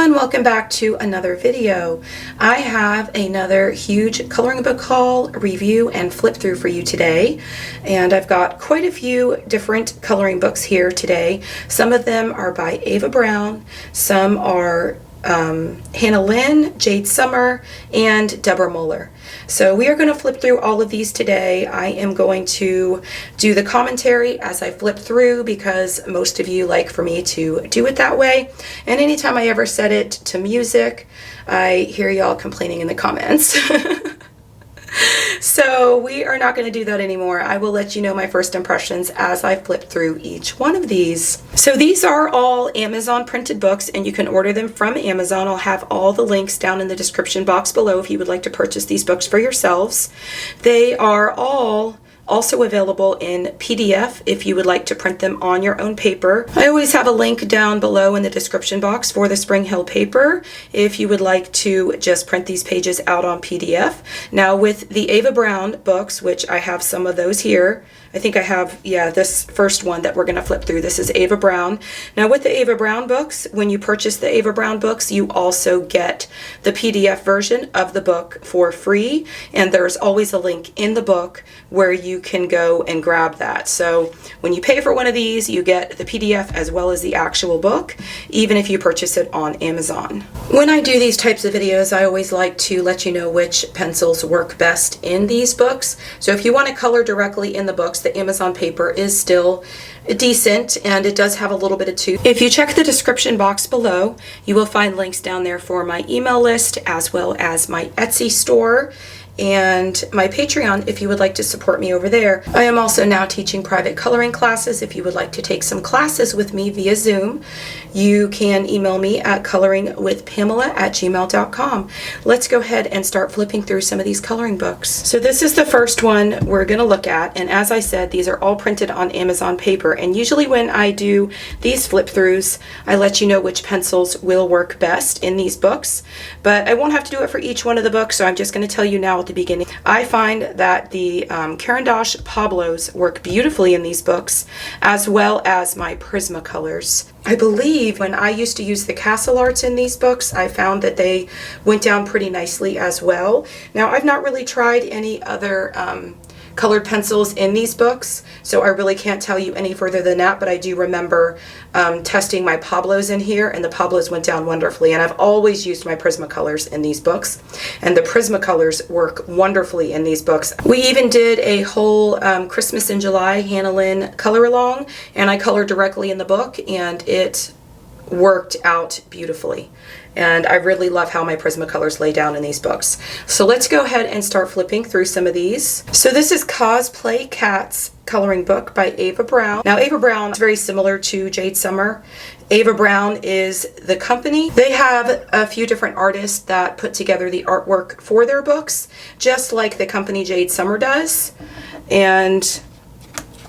everyone, welcome back to another video. I have another huge coloring book haul, review, and flip through for you today. And I've got quite a few different coloring books here today. Some of them are by Ava Browne, some are Lynn, Jade Summer, and Deborah Muller. So we are going to flip through all of these today. I am going to do the commentary as I flip through because most of you like for me to do it that way. And anytime I ever set it to music, I hear y'all complaining in the comments. So we are not going to do that anymore. I will let you know my first impressions as I flip through each one of these. So these are all Amazon printed books and you can order them from Amazon. I'll have all the links down in the description box below if you would like to purchase these books for yourselves. They are all also available in PDF if you would like to print them on your own paper. I always have a link down below in the description box for the Spring Hill paper if you would like to just print these pages out on PDF. Now with the Ava Browne books, which I have some of those here, I think I have, this first one that we're going to flip through. This is Ava Browne. Now with the Ava Browne books, when you purchase the Ava Browne books, you also get the PDF version of the book for free. And there's always a link in the book where you can go and grab that. So when you pay for one of these, you get the PDF as well as the actual book, even if you purchase it on Amazon. When I do these types of videos, I always like to let you know which pencils work best in these books. So if you want to color directly in the books, the Amazon paper is still decent and it does have a little bit of tooth. If you check the description box below, you will find links down there for my email list as well as my Etsy store and my Patreon if you would like to support me over there. I am also now teaching private coloring classes. If you would like to take some classes with me via Zoom, you can email me at coloringwithpamela@gmail.com. Let's go ahead and start flipping through some of these coloring books. So this is the first one we're going to look at, and as I said, these are all printed on Amazon paper, and usually when I do these flip throughs, I let you know which pencils will work best in these books, but I won't have to do it for each one of the books, so I'm just going to tell you now at the beginning. I find that the Caran d'Ache Pablos work beautifully in these books, as well as my Prismacolors. I believe when I used to use the Castle Arts in these books, I found that they went down pretty nicely as well. Now, I've not really tried any other colored pencils in these books, so I really can't tell you any further than that, but I do remember testing my Pablos in here, and the Pablos went down wonderfully, and I've always used my Prismacolors in these books, and the Prismacolors work wonderfully in these books. We even did a whole Christmas in July Lynn color along, and I colored directly in the book, and it worked out beautifully. And I really love how my Prismacolors lay down in these books. So let's go ahead and start flipping through some of these. So this is Cosplay Cats coloring book by Ava Browne. Now Ava Browne is very similar to Jade Summer. Ava Browne is the company. They have a few different artists that put together the artwork for their books, just like the company Jade Summer does. And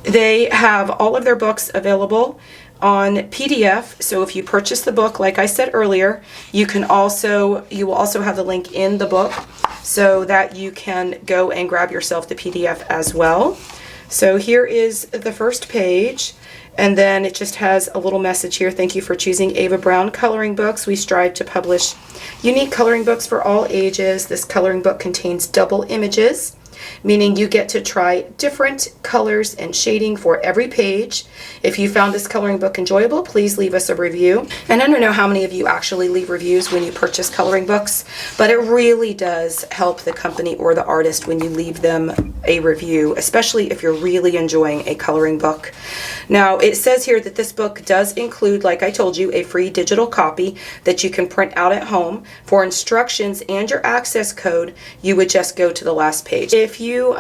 they have all of their books available on PDF. So if you purchase the book, like I said earlier, you will also have the link in the book so that you can go and grab yourself the PDF as well. So here is the first page, and then it just has a little message here. Thank you for choosing Ava Browne Coloring Books. We strive to publish unique coloring books for all ages. This coloring book contains double images, meaning you get to try different colors and shading for every page. If you found this coloring book enjoyable, please leave us a review. And I don't know how many of you actually leave reviews when you purchase coloring books, but it really does help the company or the artist when you leave them a review, especially if you're really enjoying a coloring book. Now, it says here that this book does include, like I told you, a free digital copy that you can print out at home. For instructions and your access code, you would just go to the last page. If you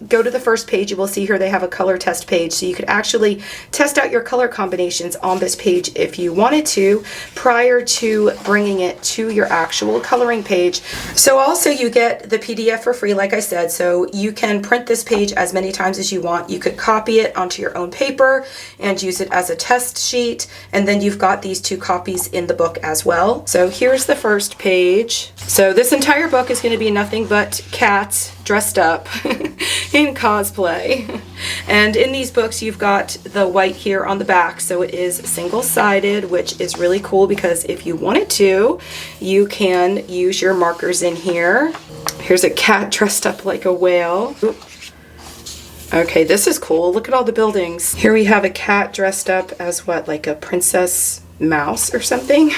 go to the first page, you will see here they have a color test page, so you could actually test out your color combinations on this page if you wanted to prior to bringing it to your actual coloring page. So also you get the PDF for free, like I said, so you can print this page as many times as you want. You could copy it onto your own paper and use it as a test sheet, and then you've got these two copies in the book as well. So here's the first page. So this entire book is going to be nothing but cats dressed up in cosplay. And in these books, you've got the white here on the back, so it is single-sided, which is really cool because if you wanted to, you can use your markers in here. Here's a cat dressed up like a whale. Oop. Okay, this is cool. Look at all the buildings. Here we have a cat dressed up as what, like a princess mouse or something?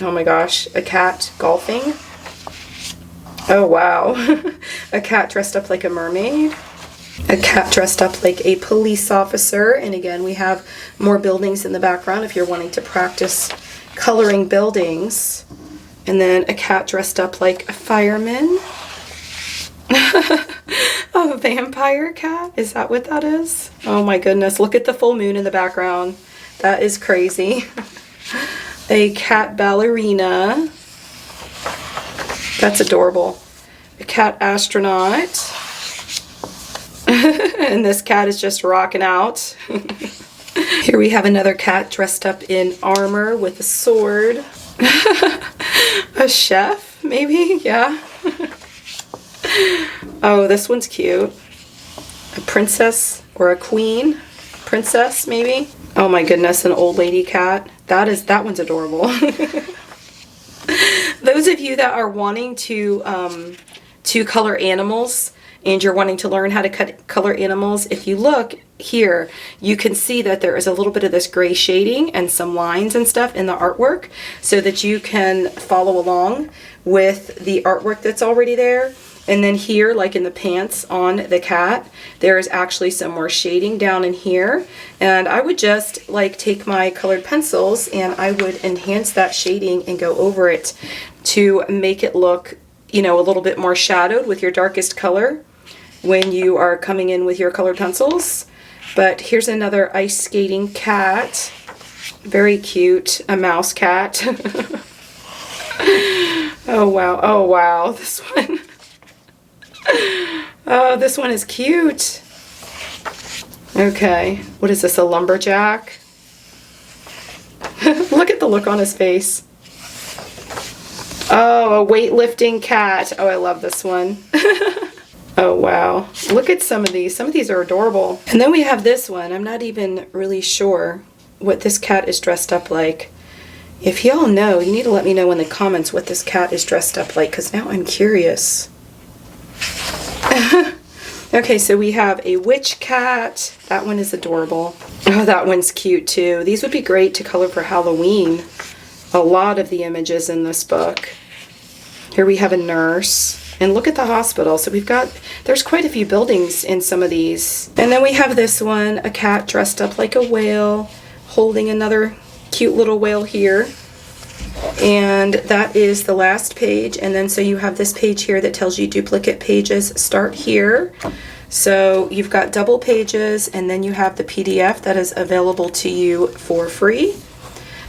Oh my gosh, a cat golfing. Oh wow. A cat dressed up like a mermaid. A cat dressed up like a police officer. And again, we have more buildings in the background if you're wanting to practice coloring buildings. And then a cat dressed up like a fireman. A vampire cat? Is that what that is? Oh my goodness, look at the full moon in the background. That is crazy. A cat ballerina. That's adorable. A cat astronaut. And this cat is just rocking out. Here we have another cat dressed up in armor with a sword. A chef, maybe? Yeah. Oh, this one's cute. A princess or a queen. Princess, maybe? Oh my goodness, an old lady cat. That one's adorable. Those of you that are wanting to color animals and you're wanting to learn how to color animals, if you look here, you can see that there is a little bit of this gray shading and some lines and stuff in the artwork so that you can follow along with the artwork that's already there. And then here, like in the pants on the cat, there is actually some more shading down in here. And I would just like take my colored pencils and I would enhance that shading and go over it to make it look, you know, a little bit more shadowed with your darkest color when you are coming in with your colored pencils. But here's another ice skating cat. Very cute, a mouse cat. Oh wow, oh wow, this one. Oh, this one is cute. Okay, what is this, a lumberjack? Look at the look on his face. Oh, a weightlifting cat. Oh, I love this one. Oh, wow. Look at some of these. Some of these are adorable. And then we have this one. I'm not even really sure what this cat is dressed up like. If y'all know, you need to let me know in the comments what this cat is dressed up like, because now I'm curious. Okay, so we have a witch cat. That one is adorable. Oh, that one's cute too. These would be great to color for Halloween. A lot of the images in this book. Here we have a nurse. And look at the hospital. So there's quite a few buildings in some of these. And then we have this one, a cat dressed up like a whale, holding another cute little whale here. And that is the last page. And then so you have this page here that tells you duplicate pages start here. So you've got double pages, and then you have the PDF that is available to you for free.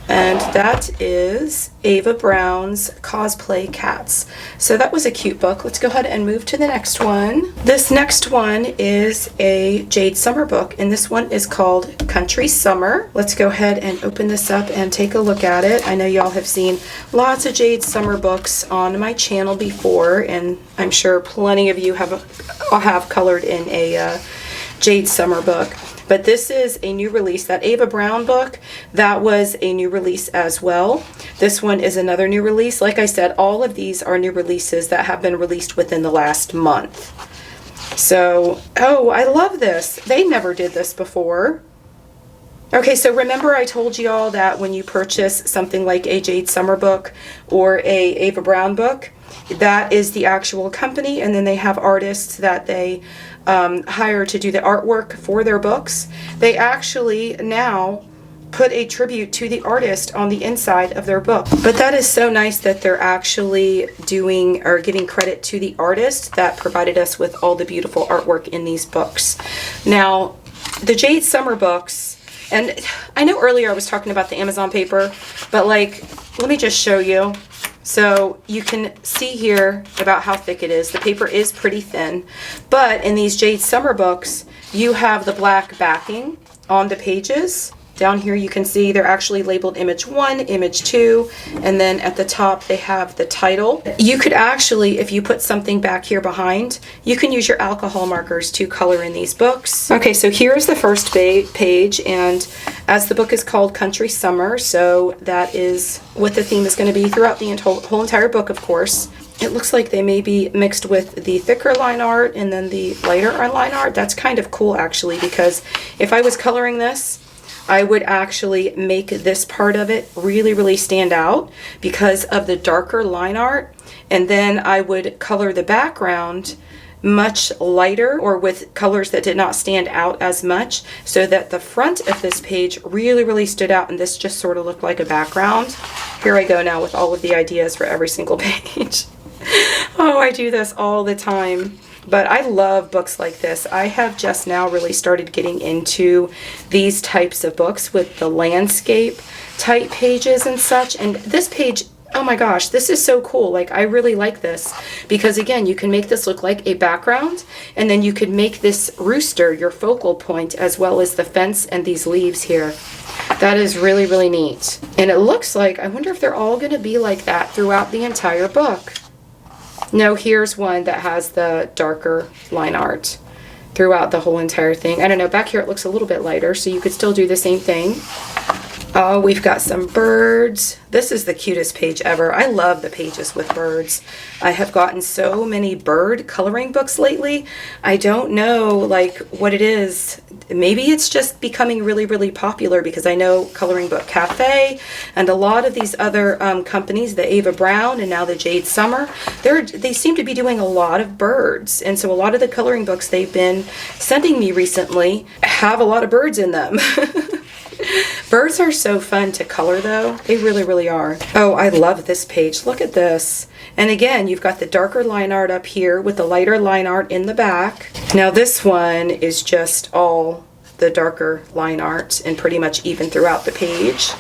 And that is Ava Browne's Cosplay Cats. So that was a cute book. Let's go ahead and move to the next one. This next one is a Jade summer book, and this one is called Country Summer. Let's go ahead and open this up and take a look at it. I know y'all have seen lots of Jade summer books on my channel before, and I'm sure plenty of you have colored in a Jade summer book. But this is a new release. That Ava Browne book, that was a new release as well. This one is another new release. Like I said, all of these are new releases that have been released within the last month. So, oh, I love this. They never did this before. Okay, so remember I told you all that when you purchase something like a Jade summer book or a Ava Browne book, that is the actual company, and then they have artists that they hire to do the artwork for their books. They actually now put a tribute to the artist on the inside of their book. But that is so nice that they're actually doing or giving credit to the artist that provided us with all the beautiful artwork in these books. Now, the Jade summer books, and I know earlier I was talking about the Amazon paper, but like, let me just show you. So you can see here about how thick it is. The paper is pretty thin, but in these Jade summer books, you have the black backing on the pages. Down here you can see they're actually labeled image 1, image 2, and then at the top they have the title. You could actually, if you put something back here behind, you can use your alcohol markers to color in these books. Okay, so here's the first page, and as the book is called Country Summer, so that is what the theme is going to be throughout the whole entire book, of course. It looks like they may be mixed with the thicker line art and then the lighter line art. That's kind of cool actually, because if I was coloring this, I would actually make this part of it really, really stand out because of the darker line art. And then I would color the background much lighter or with colors that did not stand out as much, so that the front of this page really, really stood out and this just sort of looked like a background. Here I go now with all of the ideas for every single page. Oh, I do this all the time. But I love books like this. I have just now really started getting into these types of books with the landscape type pages and such. And this page, oh my gosh, this is so cool. Like, I really like this because, again, you can make this look like a background, and then you could make this rooster your focal point, as well as the fence and these leaves here. That is really, really neat. And it looks like, I wonder if they're all going to be like that throughout the entire book. No, here's one that has the darker line art throughout the whole entire thing. I don't know, back here it looks a little bit lighter, so you could still do the same thing. Oh, we've got some birds. This is the cutest page ever. I love the pages with birds. I have gotten so many bird coloring books lately. I don't know like what it is. Maybe it's just becoming really, really popular because I know Coloring Book Cafe and a lot of these other companies, the Ava Browne and now the Jade Summer, they seem to be doing a lot of birds. And so a lot of the coloring books they've been sending me recently have a lot of birds in them. Birds are so fun to color though. They really, really are. Oh, I love this page. Look at this. And again, you've got the darker line art up here with the lighter line art in the back. Now this one is just all the darker line art and pretty much even throughout the page.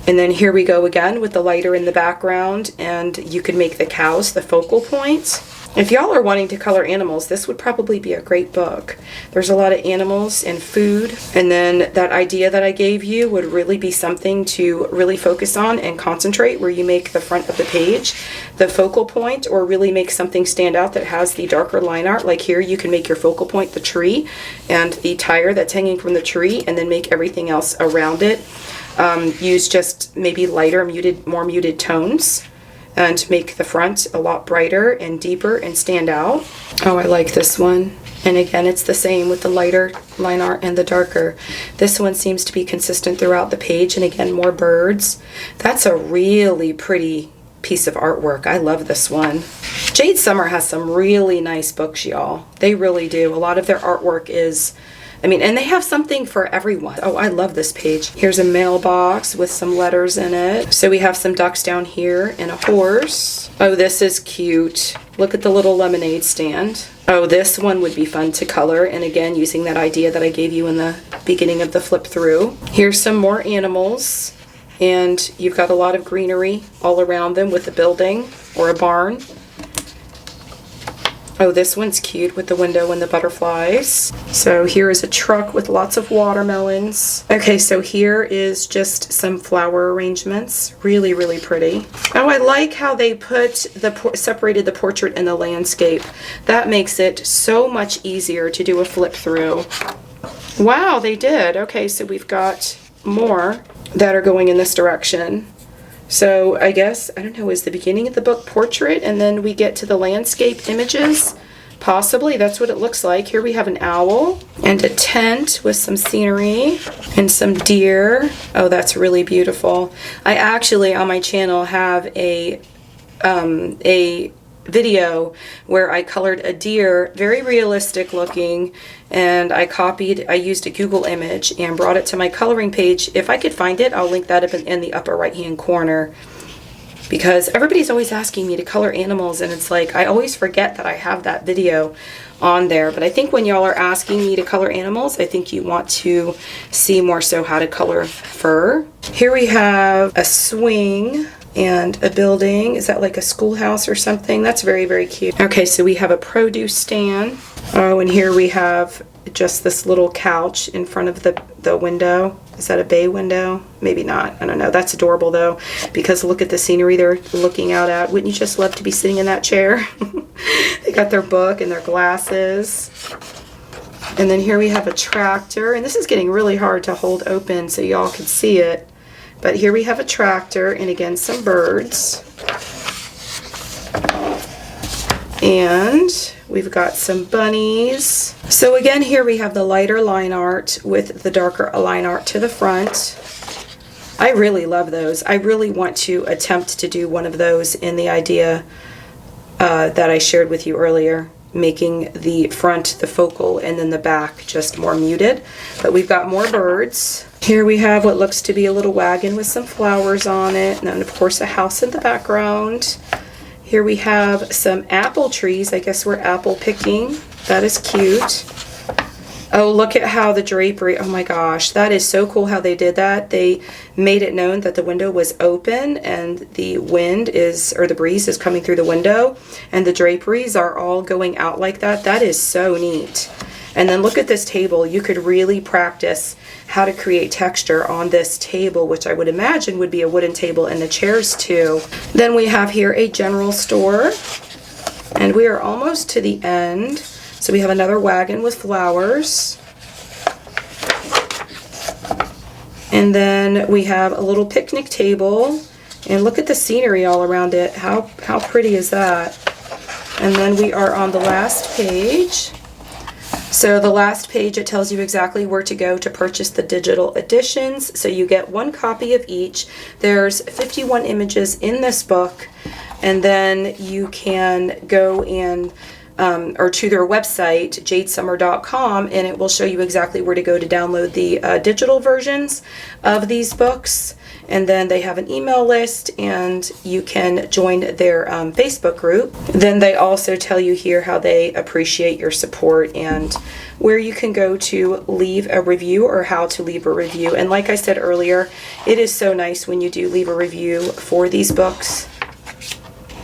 And then here we go again with the lighter in the background, and you could make the cows the focal point. If y'all are wanting to color animals, this would probably be a great book. There's a lot of animals and food, and then that idea that I gave you would really be something to really focus on and concentrate, where you make the front of the page the focal point, or really make something stand out that has the darker line art. Like here, you can make your focal point the tree and the tire that's hanging from the tree, and then make everything else around it. Use just maybe lighter, more muted tones, and make the front a lot brighter and deeper and stand out. Oh, I like this one. And again, it's the same with the lighter line art and the darker. This one seems to be consistent throughout the page, and again, more birds. That's a really pretty piece of artwork. I love this one. Jade Summer has some really nice books, y'all. They really do. A lot of their artwork is, and they have something for everyone. Oh, I love this page. Here's a mailbox with some letters in it. So we have some ducks down here and a horse. Oh, this is cute. Look at the little lemonade stand. Oh, this one would be fun to color. And again, using that idea that I gave you in the beginning of the flip through. Here's some more animals. And you've got a lot of greenery all around them with a building or a barn. Oh, this one's cute with the window and the butterflies. So here is a truck with lots of watermelons. Okay, so here is just some flower arrangements. Really, really pretty. Oh, I like how they separated the portrait and the landscape. That makes it so much easier to do a flip through. Wow, they did. Okay, so we've got more that are going in this direction. So I guess, I don't know, is the beginning of the book portrait and then we get to the landscape images? Possibly, that's what it looks like. Here we have an owl and a tent with some scenery and some deer. Oh, that's really beautiful. I actually, on my channel, have a video where I colored a deer, very realistic looking, and I used a Google image and brought it to my coloring page. If I could find it, I'll link that up in the upper right hand corner, because everybody's always asking me to color animals, and it's like I always forget that I have that video on there. But I think when y'all are asking me to color animals, I think you want to see more so how to color fur. Here we have a swing and a building. Is that like a schoolhouse or something? That's very, very cute. Okay, so we have a produce stand. Oh, and here we have just this little couch in front of the window. Is that a bay window? Maybe not. I don't know. That's adorable though, because look at the scenery they're looking out at. Wouldn't you just love to be sitting in that chair? They got their book and their glasses. And then here we have a tractor, and this is getting really hard to hold open so y'all can see it. But here we have a tractor, and again some birds. And we've got some bunnies. So again, here we have the lighter line art with the darker line art to the front. I really love those. I really want to attempt to do one of those in the idea that I shared with you earlier, making the front the focal and then the back just more muted. But we've got more birds. Here we have what looks to be a little wagon with some flowers on it, and then of course a house in the background. Here we have some apple trees. I guess we're apple picking. That is cute. Oh, look at how the drapery, oh my gosh, that is so cool how they did that. They made it known that the window was open and the wind is, or the breeze is coming through the window, and the draperies are all going out like that. That is so neat. And then look at this table. You could really practice how to create texture on this table, which I would imagine would be a wooden table, and the chairs too. Then we have here a general store, and we are almost to the end. So we have another wagon with flowers. And then we have a little picnic table, and look at the scenery all around it. How pretty is that? And then we are on the last page. So the last page, it tells you exactly where to go to purchase the digital editions. So you get one copy of each. There's 51 images in this book, and then you can go and or to their website, jadesummer.com, and it will show you exactly where to go to download the digital versions of these books. And then they have an email list, and you can join their Facebook group. Then they also tell you here how they appreciate your support and where you can go to leave a review or how to leave a review. And like I said earlier, it is so nice when you do leave a review for these books,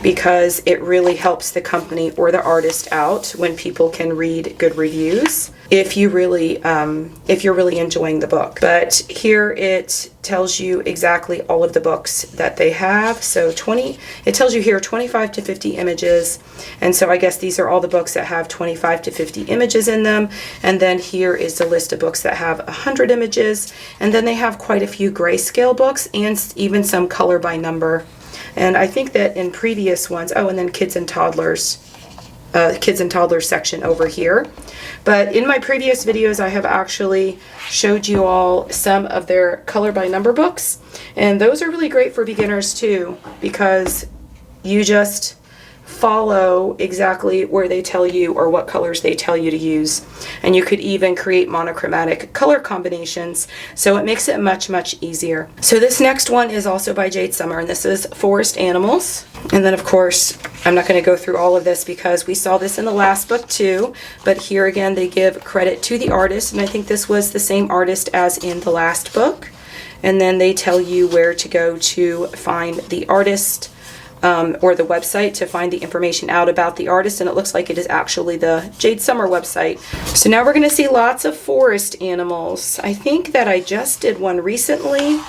because it really helps the company or the artist out when people can read good reviews, if you're really enjoying the book. But here it tells you exactly all of the books that they have. So it tells you here 25 to 50 images, and so I guess these are all the books that have 25 to 50 images in them. And then here is the list of books that have 100 images, and then they have quite a few grayscale books and even some color by number. And I think that in previous ones, oh, and then kids and toddlers section over here. But in my previous videos, I have actually showed you all some of their color by number books. And those are really great for beginners too, because you just follow exactly where they tell you or what colors they tell you to use. And you could even create monochromatic color combinations, so it makes it much, much easier. So this next one is also by Jade Summer, and this is Forest Animals. And then of course, I'm not going to go through all of this because we saw this in the last book too, but here again they give credit to the artist, and I think this was the same artist as in the last book. And then they tell you where to go to find the artist, or the website to find the information out about the artist, and it looks like it is actually the Jade Summer website. So now we're going to see lots of forest animals. I think that I just did one recently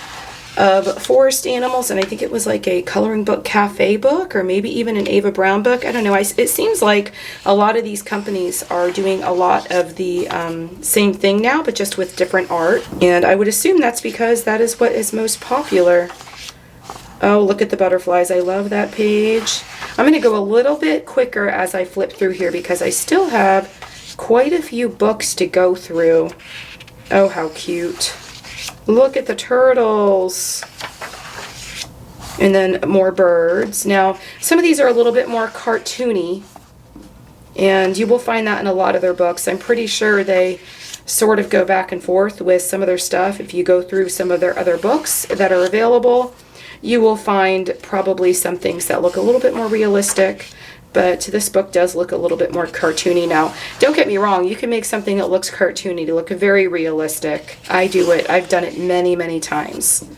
of forest animals, and I think it was like a coloring book cafe book, or maybe even an Ava Browne book. I don't know. It seems like a lot of these companies are doing a lot of the same thing now, but just with different art, and I would assume that's because that is what is most popular. Oh, look at the butterflies. I love that page. I'm going to go a little bit quicker as I flip through here because I still have quite a few books to go through. Oh, how cute. Look at the turtles. And then more birds. Now, some of these are a little bit more cartoony, and you will find that in a lot of their books. I'm pretty sure they sort of go back and forth with some of their stuff. If you go through some of their other books that are available, you will find probably some things that look a little bit more realistic, but this book does look a little bit more cartoony. Now, don't get me wrong, you can make something that looks cartoony to look very realistic. I do it. I've done it many, many times.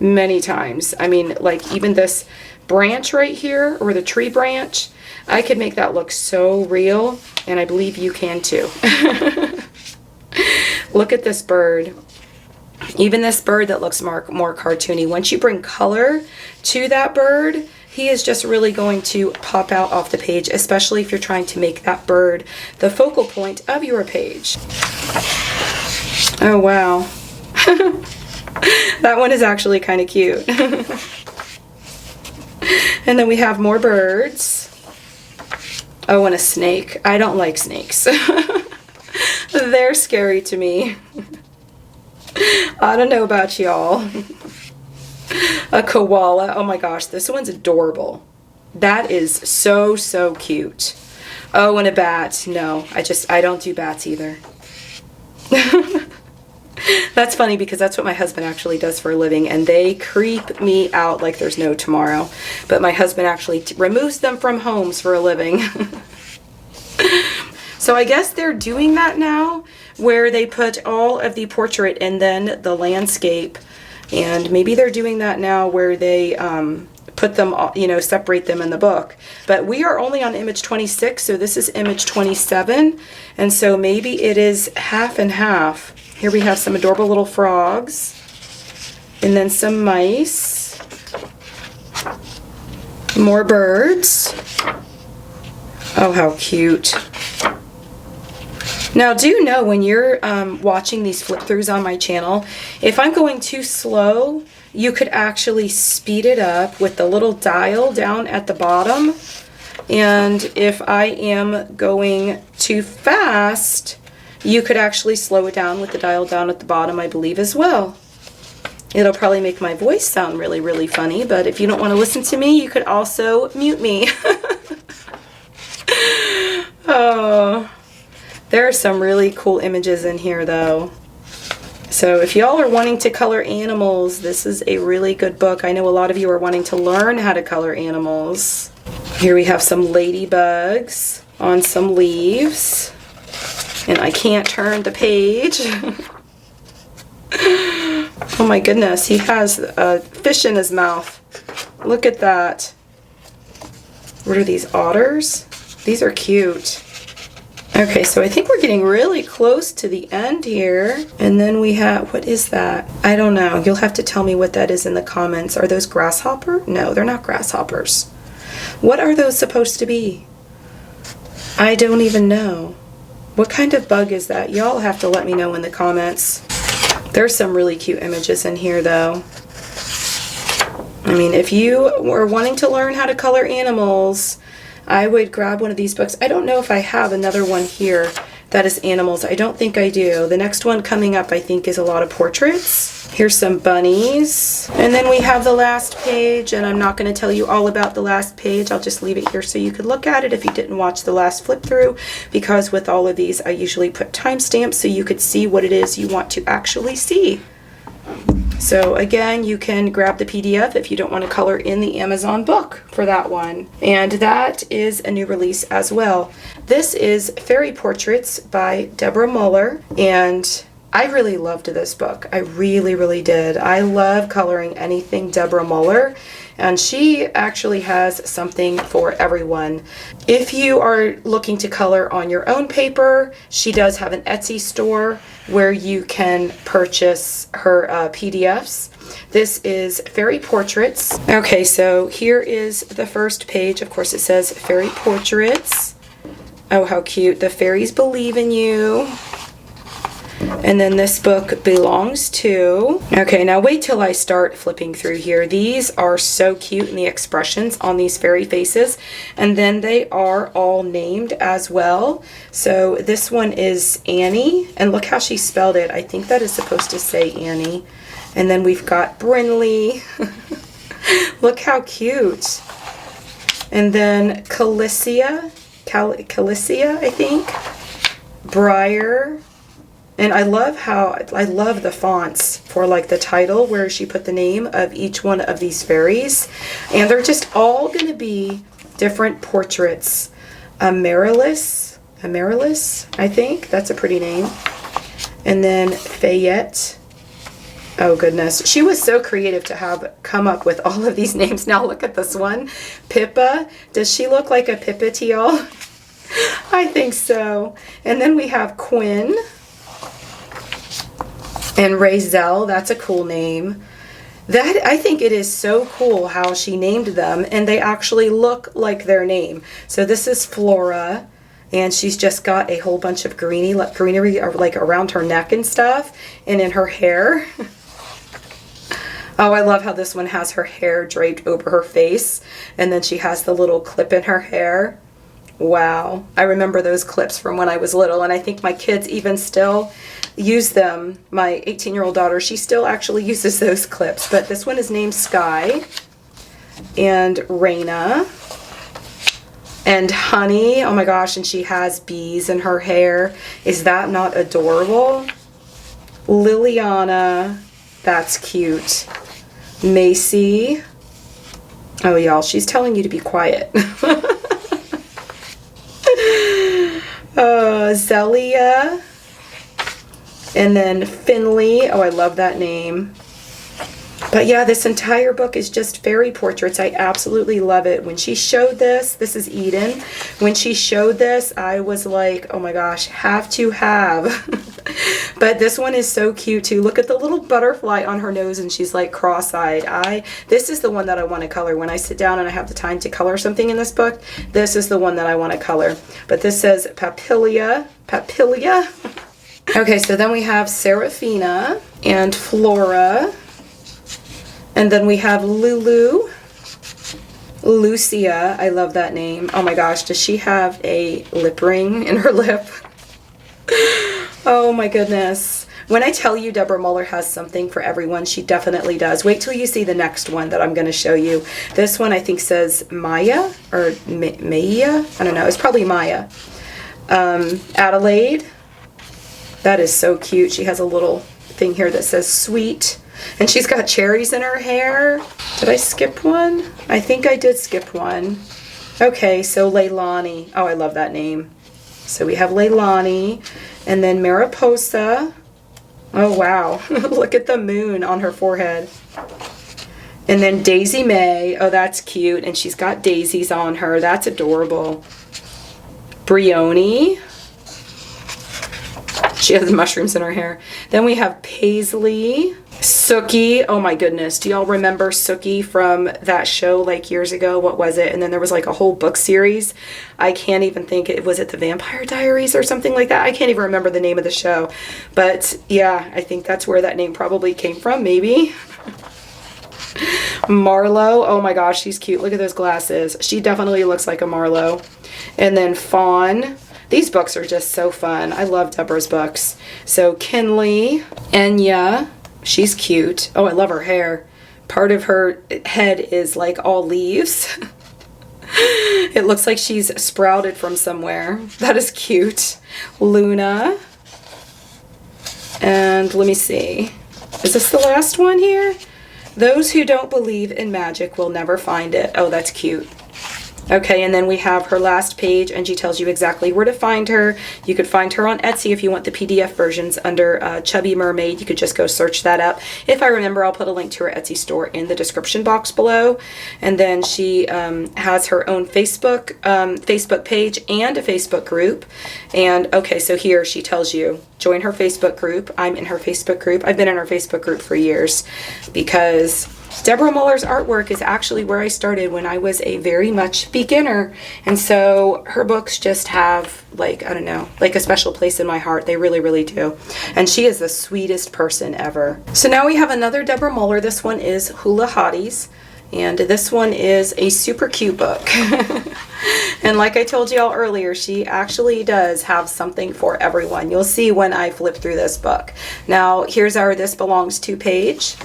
Many times. I mean, like even this branch right here, or the tree branch, I could make that look so real, and I believe you can too. Look at this bird. Even this bird that looks more cartoony, once you bring color to that bird, he is just really going to pop out off the page, especially if you're trying to make that bird the focal point of your page. Oh, wow. That one is actually kind of cute. And then we have more birds. Oh, and a snake. I don't like snakes. They're scary to me. I don't know about y'all. A koala. Oh my gosh, this one's adorable. That is so, so cute. Oh, and a bat. No, I don't do bats either. That's funny because that's what my husband actually does for a living, and they creep me out like there's no tomorrow. But my husband actually removes them from homes for a living. So I guess they're doing that now, where they put all of the portrait and then the landscape, and maybe they're doing that now where they put them, separate them in the book. But we are only on image 26, so this is image 27, and so maybe it is half and half. Here we have some adorable little frogs, and then some mice, more birds. Oh, how cute. Now, do know when you're watching these flip throughs on my channel, if I'm going too slow, you could actually speed it up with the little dial down at the bottom. And if I am going too fast, you could actually slow it down with the dial down at the bottom, I believe, as well. It'll probably make my voice sound really, really funny, but if you don't want to listen to me, you could also mute me. Oh. There are some really cool images in here, though. So if y'all are wanting to color animals, this is a really good book. I know a lot of you are wanting to learn how to color animals. Here we have some ladybugs on some leaves. And I can't turn the page. Oh my goodness, he has a fish in his mouth. Look at that. What are these, otters? These are cute. Okay, so I think we're getting really close to the end here. And then we have, what is that? I don't know. You'll have to tell me what that is in the comments. Are those grasshopper? No, they're not grasshoppers. What are those supposed to be? I don't even know. What kind of bug is that? Y'all have to let me know in the comments. There's some really cute images in here, though. I mean, if you were wanting to learn how to color animals, I would grab one of these books. I don't know if I have another one here that is animals. I don't think I do. The next one coming up, I think, is a lot of portraits. Here's some bunnies. And then we have the last page, and I'm not going to tell you all about the last page. I'll just leave it here so you could look at it if you didn't watch the last flip through, because with all of these, I usually put timestamps so you could see what it is you want to actually see. So again, you can grab the PDF if you don't want to color in the Amazon book for that one. And that is a new release as well. This is Fairy Portraits by Deborah Muller, and I really loved this book. I really, really did. I love coloring anything Deborah Muller, and she actually has something for everyone. If you are looking to color on your own paper, she does have an Etsy store where you can purchase her PDFs. This is Fairy Portraits. Okay, so here is the first page. Of course, it says Fairy Portraits. Oh, how cute. The fairies believe in you. And then this book belongs to... Okay, now wait till I start flipping through here. These are so cute in the expressions on these fairy faces. And then they are all named as well. So this one is Annie. And look how she spelled it. I think that is supposed to say Annie. And then we've got Brinley. Look how cute. And then Calicia, I think. Briar. And I love the fonts for like the title where she put the name of each one of these fairies. And they're just all going to be different portraits. Amaryllis, I think. That's a pretty name. And then Fayette. Oh goodness. She was so creative to have come up with all of these names. Now look at this one. Pippa. Does she look like a Pippa to y'all? I think so. And then we have Quinn. And Razel, that's a cool name. That, I think it is so cool how she named them, and they actually look like their name. So this is Flora, and she's just got a whole bunch of greenery like around her neck and stuff, and in her hair. Oh, I love how this one has her hair draped over her face, and then she has the little clip in her hair. Wow. I remember those clips from when I was little, and I think my kids even still use them. My 18-year-old daughter, she still actually uses those clips. But this one is named Sky, and Raina, and Honey. Oh my gosh, and she has bees in her hair. Is that not adorable? Liliana, that's cute. Macy. Oh, y'all, she's telling you to be quiet. Zelia. And then Finley. Oh, I love that name. But yeah, this entire book is just fairy portraits. I absolutely love it. When she showed this is Eden. When she showed this, I was like, oh my gosh, have to have. But this one is so cute too. Look at the little butterfly on her nose, and she's like cross-eyed. This is the one that I want to color. When I sit down and I have the time to color something in this book, this is the one that I want to color. But this says Papillia. Okay, so then we have Seraphina and Flora. And then we have Lulu, Lucia. I love that name. Oh my gosh, does she have a lip ring in her lip? Oh my goodness. When I tell you Deborah Muller has something for everyone, she definitely does. Wait till you see the next one that I'm going to show you. This one I think says Maya or Maya. I don't know. It's probably Maya. Adelaide. That is so cute. She has a little thing here that says sweet. And she's got cherries in her hair. Did I skip one? I think I did skip one. Okay, so Leilani. Oh, I love that name. So we have Leilani. And then Mariposa. Oh, wow. Look at the moon on her forehead. And then Daisy May. Oh, that's cute. And she's got daisies on her. That's adorable. Brioni. She has mushrooms in her hair. Then we have Paisley. Sookie. Oh my goodness. Do y'all remember Sookie from that show like years ago? What was it? And then there was like a whole book series. I can't even think. Was it the Vampire Diaries or something like that? I can't even remember the name of the show. But yeah, I think that's where that name probably came from, maybe. Marlo. Oh my gosh, she's cute. Look at those glasses. She definitely looks like a Marlo. And then Fawn. These books are just so fun. I love Deborah's books. So Kinley. Enya. She's cute. Oh, I love her hair. Part of her head is like all leaves. It looks like she's sprouted from somewhere. That is cute. Luna. And let me see. Is this the last one here? Those who don't believe in magic will never find it. Oh, that's cute. Okay, and then we have her last page, and she tells you exactly where to find her. You could find her on Etsy if you want the PDF versions under Chubby Mermaid. You could just go search that up. If I remember, I'll put a link to her Etsy store in the description box below. And then she has her own Facebook page and a Facebook group. And okay, so here she tells you, join her Facebook group. I'm in her Facebook group. I've been in her Facebook group for years because Deborah Muller's artwork is actually where I started when I was a very much beginner. And so her books just have, like, I don't know, like a special place in my heart. They really, really do. And she is the sweetest person ever. So now we have another Deborah Muller. This one is Hula Hotties. And this one is a super cute book. And like I told y'all earlier, she actually does have something for everyone. You'll see when I flip through this book. Now, here's our This Belongs To page.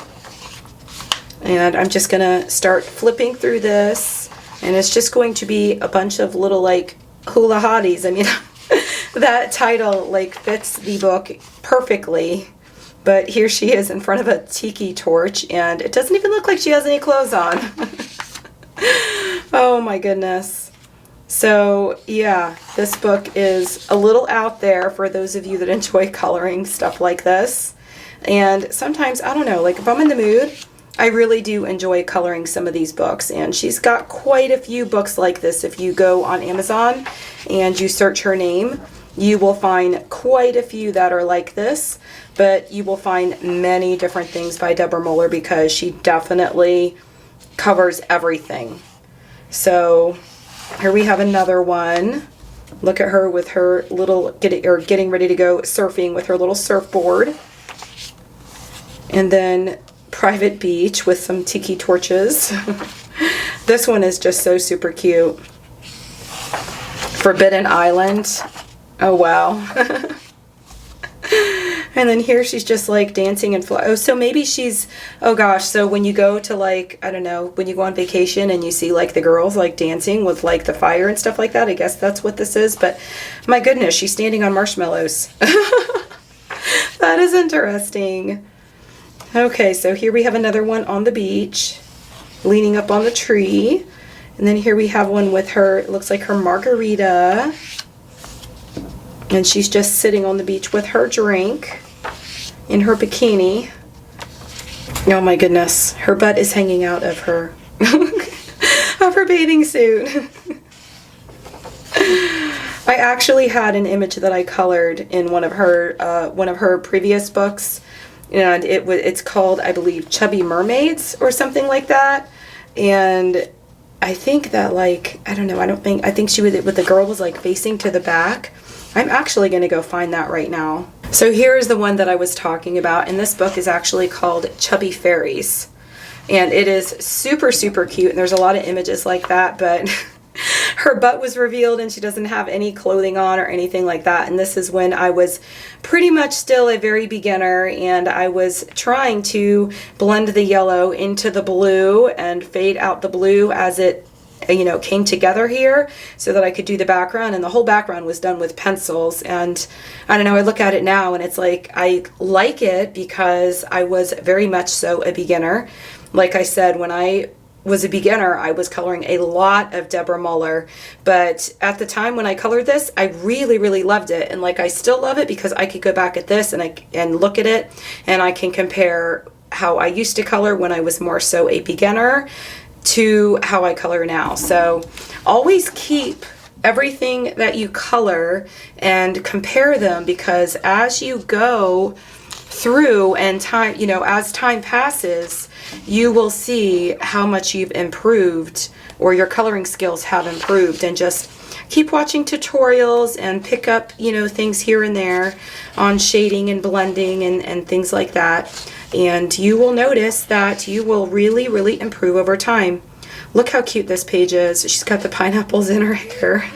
And I'm just gonna start flipping through this, and it's just going to be a bunch of little like hula hotties. I mean, that title like fits the book perfectly. But here she is in front of a tiki torch, and it doesn't even look like she has any clothes on. Oh my goodness. So yeah, this book is a little out there for those of you that enjoy coloring stuff like this. And sometimes, I don't know, like if I'm in the mood, I really do enjoy coloring some of these books, and she's got quite a few books like this. If you go on Amazon and you search her name, you will find quite a few that are like this, but you will find many different things by Deborah Muller because she definitely covers everything. So here we have another one. Look at her with her little, getting ready to go surfing with her little surfboard. And then Private Beach with some tiki torches. This one is just so super cute. Forbidden Island. Oh, wow. And then here she's just like dancing and oh, so maybe she's, oh gosh, so when you go to like, I don't know, when you go on vacation and you see like the girls like dancing with like the fire and stuff like that, I guess that's what this is. But my goodness, she's standing on marshmallows. That is interesting. Okay, so here we have another one on the beach, leaning up on the tree. And then here we have one with her, it looks like her margarita. And she's just sitting on the beach with her drink in her bikini. Oh my goodness, her butt is hanging out of her of her bathing suit. I actually had an image that I colored in one of her previous books, and it's called, I believe, Chubby Mermaids or something like that. And I think that, like, I don't know, I think she was, with the girl was like facing to the back. I'm actually going to go find that right now. So here is the one that I was talking about, and this book is actually called Chubby Fairies. And it is super, super cute, and there's a lot of images like that, but her butt was revealed and she doesn't have any clothing on or anything like that. And this is when I was pretty much still a very beginner, and I was trying to blend the yellow into the blue and fade out the blue as it, you know, came together here so that I could do the background, and the whole background was done with pencils. And I don't know, I look at it now and it's like, I like it because I was very much so a beginner. Like I said, when I was a beginner, I was coloring a lot of Deborah Muller, but at the time when I colored this, I really, really loved it. And like, I still love it because I could go back at this and look at it, and I can compare how I used to color when I was more so a beginner to how I color now. So always keep everything that you color and compare them, because as you go through and time, you know, as time passes, you will see how much you've improved or your coloring skills have improved. And just keep watching tutorials and pick up, you know, things here and there on shading and blending and things like that. And you will notice that you will really, really improve over time. Look how cute this page is. She's got the pineapples in her hair.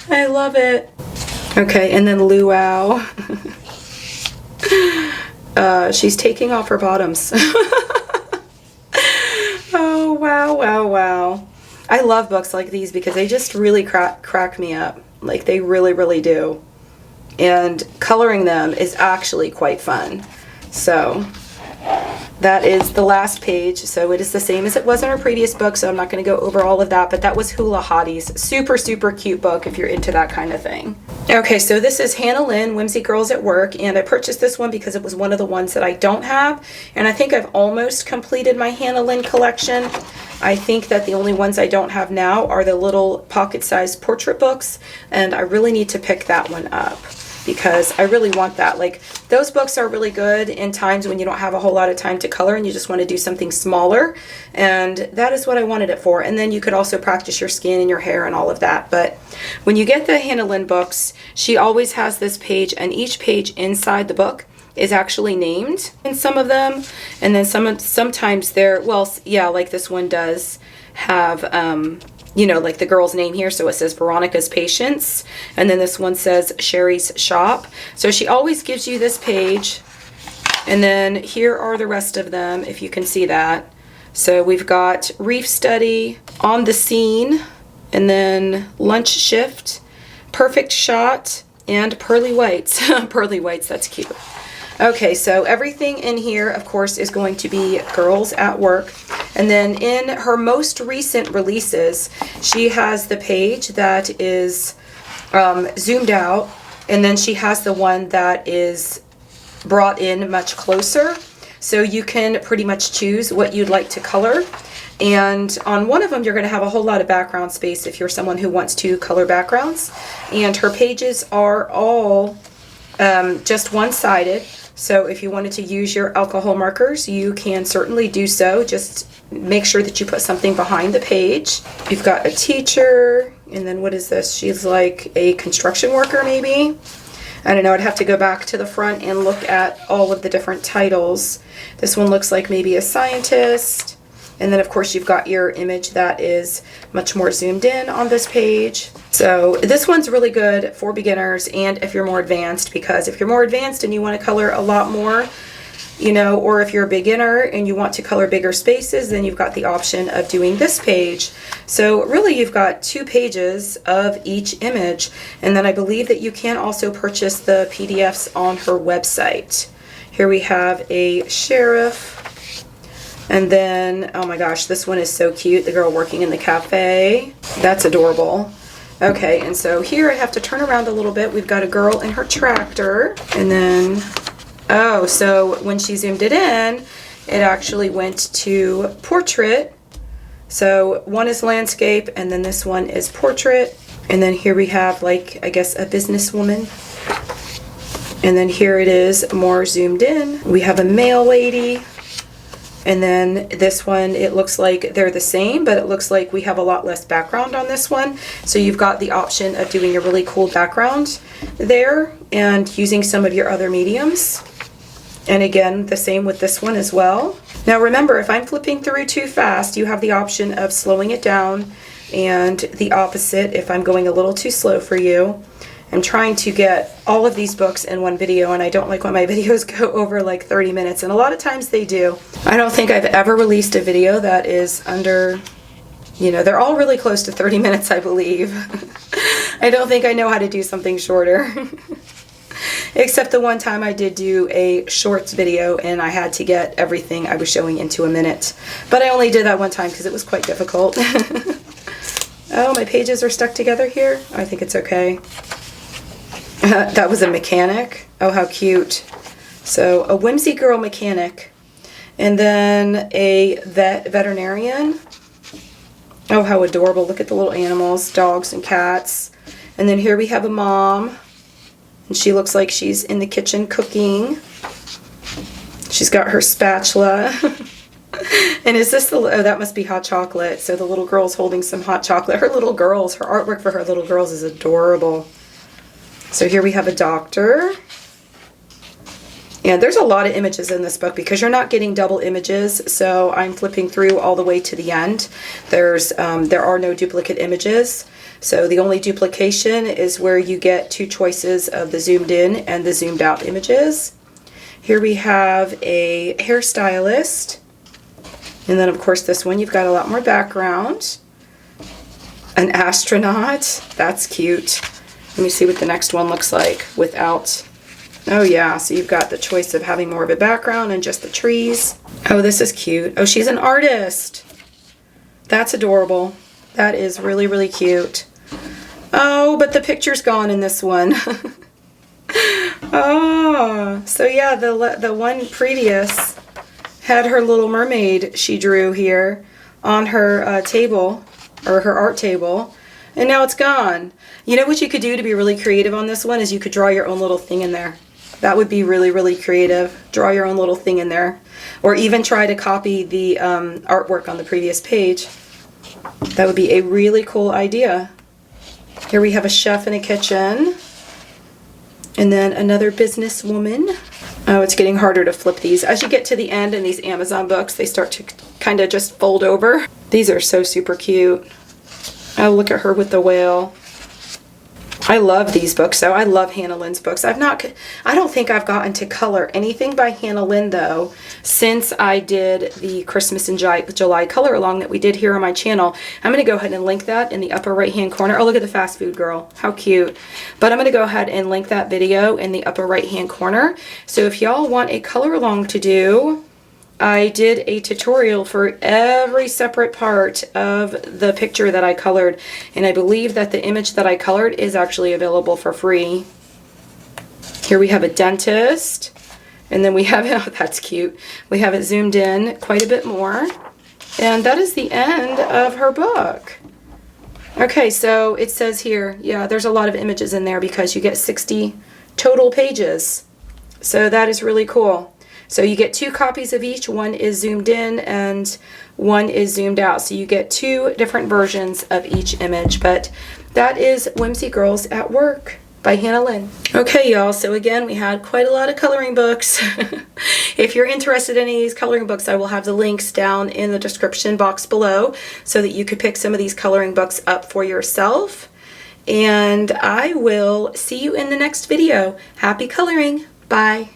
I love it. Okay, and then Luau. She's taking off her bottoms. Oh, wow, wow, wow. I love books like these because they just really crack me up. Like, they really, really do. And coloring them is actually quite fun. So that is the last page. So it is the same as it was in our previous book, so I'm not going to go over all of that, but that was Hula Hotties. Super, super cute book if you're into that kind of thing. Okay, so this is Hannah Lynn, Whimsy Girls at Work, and I purchased this one because it was one of the ones that I don't have, and I think I've almost completed my Hannah Lynn collection. I think that the only ones I don't have now are the little pocket-sized portrait books, and I really need to pick that one up, because I really want that. Like, those books are really good in times when you don't have a whole lot of time to color and you just want to do something smaller, and that is what I wanted it for. And then you could also practice your skin and your hair and all of that. But when you get the Hannah Lynn books, she always has this page, and each page inside the book is actually named in some of them, and then sometimes they're, well, yeah, like this one does have you know, like the girl's name here, so it says Veronica's Patience, and then this one says Sherry's Shop. So she always gives you this page, and then here are the rest of them, if you can see that. So we've got Reef Study, On the Scene, and then Lunch Shift, Perfect Shot, and Pearly Whites. Pearly Whites, that's cute. Okay, so everything in here, of course, is going to be Girls at Work. And then in her most recent releases, she has the page that is zoomed out, and then she has the one that is brought in much closer. So you can pretty much choose what you'd like to color. And on one of them, you're going to have a whole lot of background space if you're someone who wants to color backgrounds. And her pages are all just one-sided. So if you wanted to use your alcohol markers, you can certainly do so. Just make sure that you put something behind the page. You've got a teacher, and then what is this? She's like a construction worker maybe. I don't know, I'd have to go back to the front and look at all of the different titles. This one looks like maybe a scientist. And then of course you've got your image that is much more zoomed in on this page. So this one's really good for beginners and if you're more advanced, because if you're more advanced and you want to color a lot more, you know, or if you're a beginner and you want to color bigger spaces, then you've got the option of doing this page. So really you've got 2 pages of each image, and then I believe that you can also purchase the PDFs on her website. Here we have a sheriff. And then, oh my gosh, this one is so cute. The girl working in the cafe. That's adorable. Okay, and so here I have to turn around a little bit. We've got a girl in her tractor. And then, oh, so when she zoomed it in, it actually went to portrait. So one is landscape, and then this one is portrait. And then here we have, like, I guess a businesswoman. And then here it is more zoomed in. We have a mail lady. And then this one, it looks like they're the same, but it looks like we have a lot less background on this one. So you've got the option of doing a really cool background there and using some of your other mediums. And again, the same with this one as well. Now remember, if I'm flipping through too fast, you have the option of slowing it down, and the opposite if I'm going a little too slow for you. I'm trying to get all of these books in one video, and I don't like when my videos go over like 30 minutes, and a lot of times they do. I don't think I've ever released a video that is under, you know, they're all really close to 30 minutes, I believe. I don't think I know how to do something shorter. Except the one time I did do a shorts video and I had to get everything I was showing into a minute. But I only did that one time because it was quite difficult. Oh, my pages are stuck together here. I think it's okay. That was a mechanic. Oh, how cute. So a Whimsy girl mechanic. And then a veterinarian. Oh, how adorable. Look at the little animals, dogs and cats. And then here we have a mom. And she looks like she's in the kitchen cooking. She's got her spatula. And is this the, oh, that must be hot chocolate. So the little girl's holding some hot chocolate. Her little girls, her artwork for her little girls is adorable. So here we have a doctor. And there's a lot of images in this book because you're not getting double images. So I'm flipping through all the way to the end. There are no duplicate images. So the only duplication is where you get 2 choices of the zoomed in and the zoomed out images. Here we have a hairstylist. And then of course this one you've got a lot more background. An astronaut. That's cute. Let me see what the next one looks like without. Oh yeah, so you've got the choice of having more of a background and just the trees. Oh, this is cute. Oh, she's an artist. That's adorable. That is really, really cute. Oh, but the picture's gone in this one. Oh, so yeah, the one previous had her little mermaid she drew here on her table, or her art table, and now it's gone. You know what you could do to be really creative on this one is you could draw your own little thing in there. That would be really, really creative. Draw your own little thing in there. Or even try to copy the artwork on the previous page. That would be a really cool idea. Here we have a chef in a kitchen. And then another businesswoman. Oh, it's getting harder to flip these. As you get to the end in these Amazon books, they start to kind of just fold over. These are so super cute. Oh, look at her with the whale. I love these books, though. I love Hannah Lynn's books. I don't think I've gotten to color anything by Hannah Lynn, though, since I did the Christmas in July color along that we did here on my channel. I'm going to go ahead and link that in the upper right-hand corner. Oh, look at the fast food girl. How cute. But I'm going to go ahead and link that video in the upper right-hand corner. So if y'all want a color along to do, I did a tutorial for every separate part of the picture that I colored, and I believe that the image that I colored is actually available for free. Here we have a dentist, and then we have, oh, that's cute, we have it zoomed in quite a bit more. And that is the end of her book. Okay, so it says here, yeah, there's a lot of images in there because you get 60 total pages. So that is really cool. So you get 2 copies of each. One is zoomed in and one is zoomed out. So you get 2 different versions of each image. But that is Whimsy Girls at Work by Hannah Lynn. Okay, y'all, so again, we had quite a lot of coloring books. If you're interested in any of these coloring books, I will have the links down in the description box below so that you could pick some of these coloring books up for yourself. And I will see you in the next video. Happy coloring. Bye.